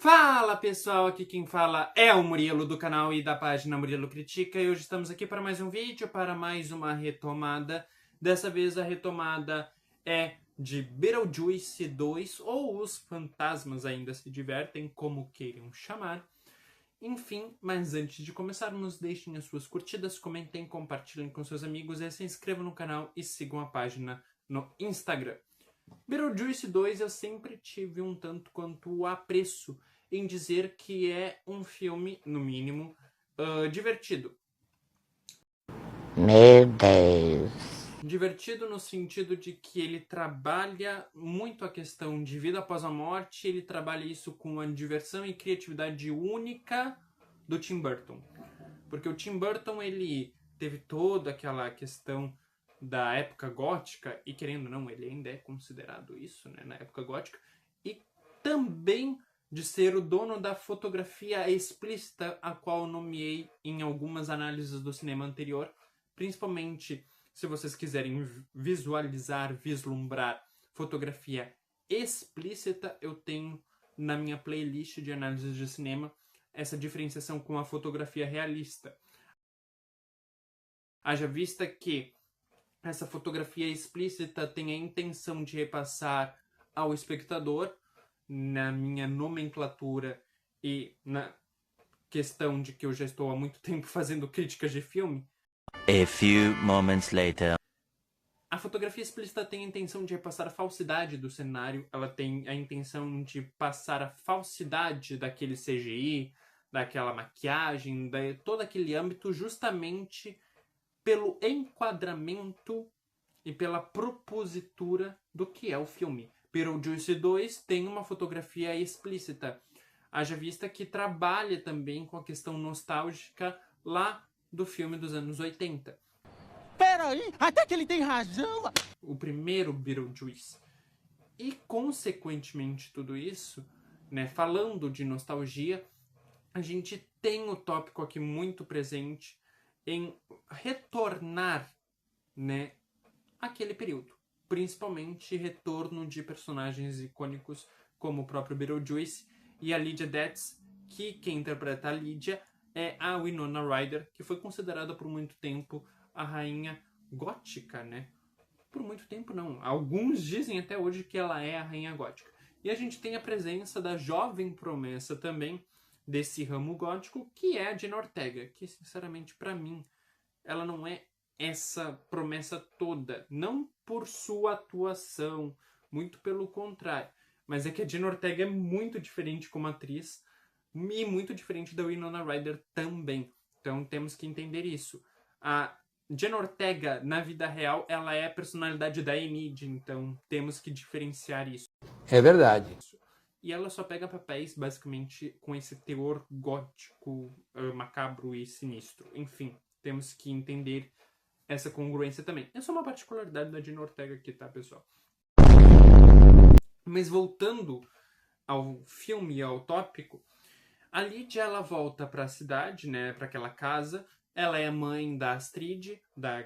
Fala pessoal, aqui quem fala é o Murilo do canal e da página Murilo Critica e hoje estamos aqui para mais um vídeo, para mais uma retomada. Dessa vez a retomada é de Beetlejuice 2 ou Os Fantasmas Ainda Se Divertem, como queiram chamar. Enfim, mas antes de começarmos, deixem as suas curtidas, comentem, compartilhem com seus amigos e se inscrevam no canal e sigam a página no Instagram. Beetlejuice 2 eu sempre tive um tanto quanto apreço em dizer que é um filme, no mínimo, divertido. Meu Deus. Divertido no sentido de que ele trabalha muito a questão de vida após a morte, ele trabalha isso com a diversão e criatividade única do Tim Burton. Porque o Tim Burton, ele teve toda aquela questão da época gótica, e querendo ou não, ele ainda é considerado isso, né, na época gótica, e também de ser o dono da fotografia explícita, a qual nomeei em algumas análises do cinema anterior, principalmente se vocês quiserem visualizar, vislumbrar fotografia explícita, eu tenho na minha playlist de análises de cinema essa diferenciação com a fotografia realista. Haja vista que essa fotografia explícita tem a intenção de repassar ao espectador, na minha nomenclatura e na questão de que eu já estou há muito tempo fazendo críticas de filme. A few moments later. A fotografia explícita tem a intenção de repassar a falsidade do cenário, ela tem a intenção de passar a falsidade daquele CGI, daquela maquiagem, de todo aquele âmbito, justamente pelo enquadramento e pela propositura do que é o filme. Beetlejuice 2 tem uma fotografia explícita, haja vista que trabalha também com a questão nostálgica lá do filme dos anos 80. Peraí, até que ele tem razão. O primeiro Beetlejuice. E, consequentemente, tudo isso, né, falando de nostalgia, a gente tem o tópico aqui muito presente em retornar, né, aquele período. Principalmente retorno de personagens icônicos como o próprio Beetlejuice e a Lydia Deetz, que quem interpreta a Lydia é a Winona Ryder, que foi considerada por muito tempo a rainha gótica, né? Por muito tempo não. Alguns dizem até hoje que ela é a rainha gótica. E a gente tem a presença da jovem promessa também desse ramo gótico, que é a Jenna Ortega, que sinceramente para mim ela não é essa promessa toda, não por sua atuação, muito pelo contrário, mas é que a Jenna Ortega é muito diferente como atriz e muito diferente da Winona Ryder também, então temos que entender isso. A Jenna Ortega, na vida real, ela é a personalidade da Enid, então temos que diferenciar isso. É verdade. E ela só pega papéis, basicamente, com esse teor gótico, macabro e sinistro. Enfim, temos que entender essa congruência também. Essa é uma particularidade da Jenna Ortega aqui, tá, pessoal? Mas voltando ao filme e ao tópico, a Lydia, ela volta para a cidade, né, para aquela casa. Ela é mãe da Astrid,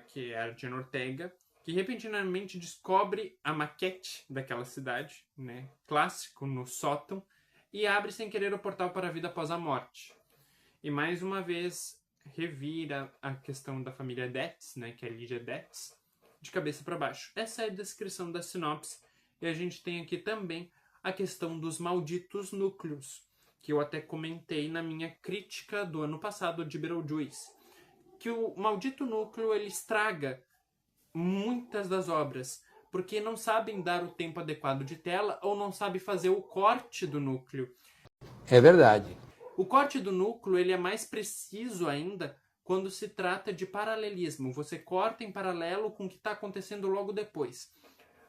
que é a Jenna Ortega, que repentinamente descobre a maquete daquela cidade, né, clássico, no sótão, e abre sem querer o portal para a vida após a morte. E mais uma vez revira a questão da família Deetz, né, que é a Lydia Deetz, de cabeça para baixo. Essa é a descrição da sinopse. E a gente tem aqui também a questão dos malditos núcleos, que eu até comentei na minha crítica do ano passado de Beetlejuice. Que o maldito núcleo, ele estraga muitas das obras, porque não sabem dar o tempo adequado de tela ou não sabem fazer o corte do núcleo. É verdade. O corte do núcleo, ele é mais preciso ainda quando se trata de paralelismo. Você corta em paralelo com o que está acontecendo logo depois.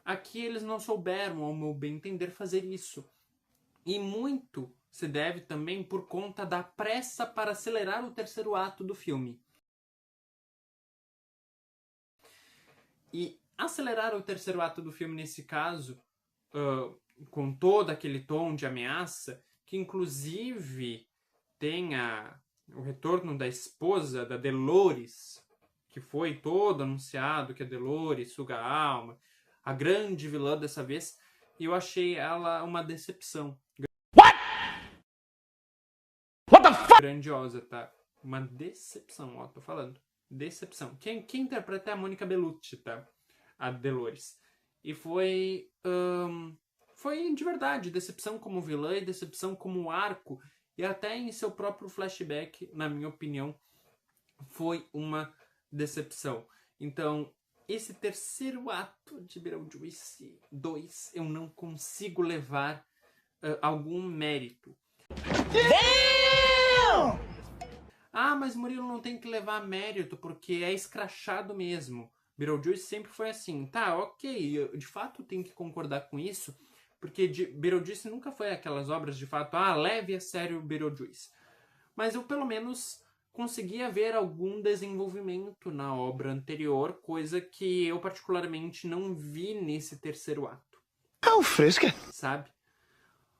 Aqui eles não souberam, ao meu bem entender, fazer isso. E muito se deve também por conta da pressa para acelerar o terceiro ato do filme. E acelerar o terceiro ato do filme, nesse caso, com todo aquele tom de ameaça, que inclusive tem o retorno da esposa, da Dolores, que foi todo anunciado que a Dolores suga a alma, a grande vilã dessa vez, e eu achei ela uma decepção. grandiosa, tá? Uma decepção, ó, tô falando. Decepção. Quem interpreta é a Monica Bellucci, tá? A Dolores. E foi de verdade decepção como vilã e decepção como arco. E até em seu próprio flashback, na minha opinião, foi uma decepção. Então, esse terceiro ato de Beetlejuice 2, eu não consigo levar algum mérito. Ah, mas Murilo não tem que levar mérito porque é escrachado mesmo. Beetlejuice sempre foi assim. Tá, ok, eu, de fato tenho que concordar com isso, porque Beetlejuice nunca foi aquelas obras de fato, leve a sério Beetlejuice. Mas eu pelo menos conseguia ver algum desenvolvimento na obra anterior, coisa que eu particularmente não vi nesse terceiro ato. Fresca. Sabe?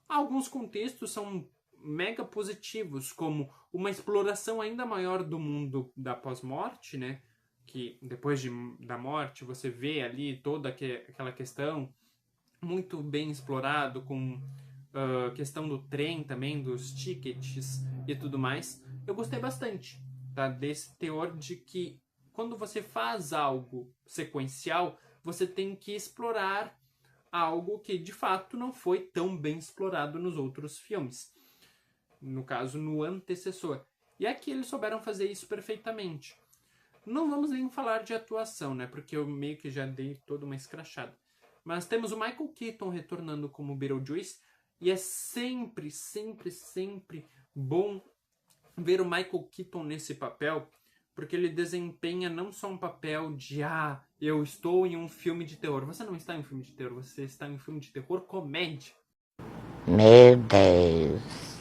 Alguns contextos são mega positivos, como uma exploração ainda maior do mundo da pós-morte, né? Que depois da morte você vê ali toda aquela questão muito bem explorado, com questão do trem também, dos tickets e tudo mais. Eu gostei bastante, tá? Desse teor de que quando você faz algo sequencial, você tem que explorar algo que de fato não foi tão bem explorado nos outros filmes. No caso, no antecessor. E aqui eles souberam fazer isso perfeitamente. Não vamos nem falar de atuação, né? Porque eu meio que já dei toda uma escrachada. Mas temos o Michael Keaton retornando como Beetlejuice. E é sempre, sempre, sempre bom ver o Michael Keaton nesse papel. Porque ele desempenha não só um papel de eu estou em um filme de terror. Você não está em um filme de terror, você está em um filme de terror comédia. Meu Deus.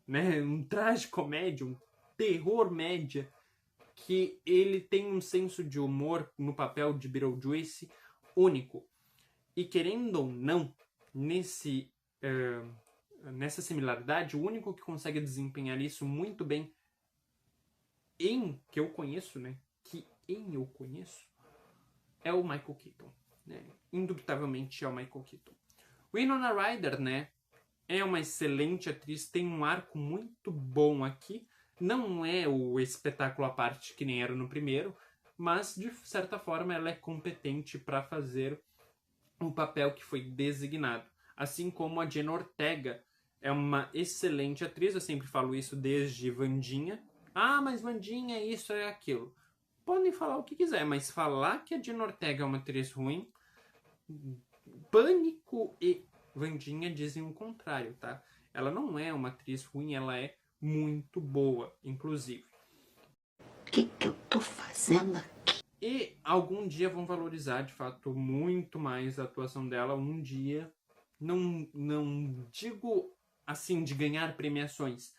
Né? Um tragicomédia, um terror média, que ele tem um senso de humor no papel de Beetlejuice único. E querendo ou não, nessa similaridade, o único que consegue desempenhar isso muito bem que eu conheço, é o Michael Keaton, né? Indubitavelmente é o Michael Keaton. Winona Ryder, né? É uma excelente atriz, tem um arco muito bom aqui. Não é o espetáculo à parte que nem era no primeiro, mas de certa forma ela é competente para fazer o papel que foi designado. Assim como a Jenna Ortega é uma excelente atriz, eu sempre falo isso desde Wandinha. Mas Wandinha é isso, é aquilo. Podem falar o que quiser, mas falar que a Jenna Ortega é uma atriz ruim, Pânico e Wandinha dizem o contrário, tá? Ela não é uma atriz ruim, ela é muito boa, inclusive. O que eu tô fazendo aqui? E algum dia vão valorizar, de fato, muito mais a atuação dela. Um dia, não digo assim de ganhar premiações,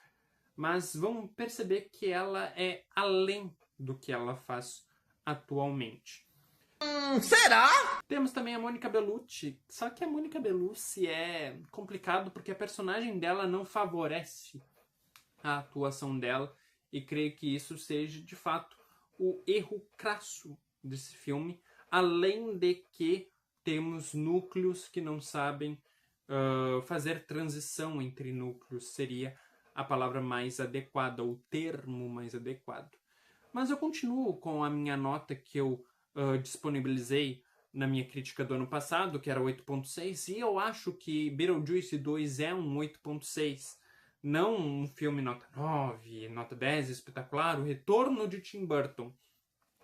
mas vão perceber que ela é além do que ela faz atualmente. Será? Temos também a Monica Bellucci, só que a Monica Bellucci é complicado porque a personagem dela não favorece a atuação dela, e creio que isso seja, de fato, o erro crasso desse filme, além de que temos núcleos que não sabem fazer transição entre núcleos, seria a palavra mais adequada, o termo mais adequado. Mas eu continuo com a minha nota que eu disponibilizei na minha crítica do ano passado, que era 8.6, e eu acho que Beetlejuice 2 é um 8.6. Não um filme nota 9, nota 10, espetacular, o retorno de Tim Burton.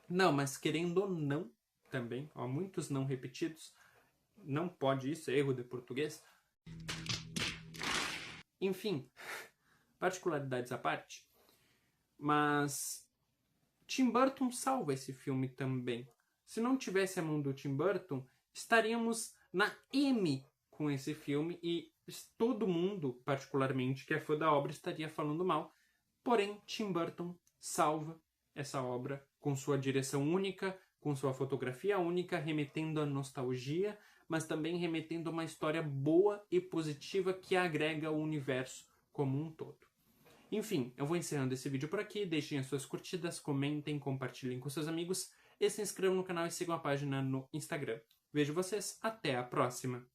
Não, mas querendo ou não, também, muitos não repetidos, não pode isso, é erro de português. Enfim, particularidades à parte, mas Tim Burton salva esse filme também. Se não tivesse a mão do Tim Burton, estaríamos na M com esse filme e todo mundo, particularmente, que é fã da obra, estaria falando mal. Porém, Tim Burton salva essa obra com sua direção única, com sua fotografia única, remetendo à nostalgia, mas também remetendo a uma história boa e positiva que agrega o universo como um todo. Enfim, eu vou encerrando esse vídeo por aqui. Deixem as suas curtidas, comentem, compartilhem com seus amigos e se inscrevam no canal e sigam a página no Instagram. Vejo vocês, até a próxima!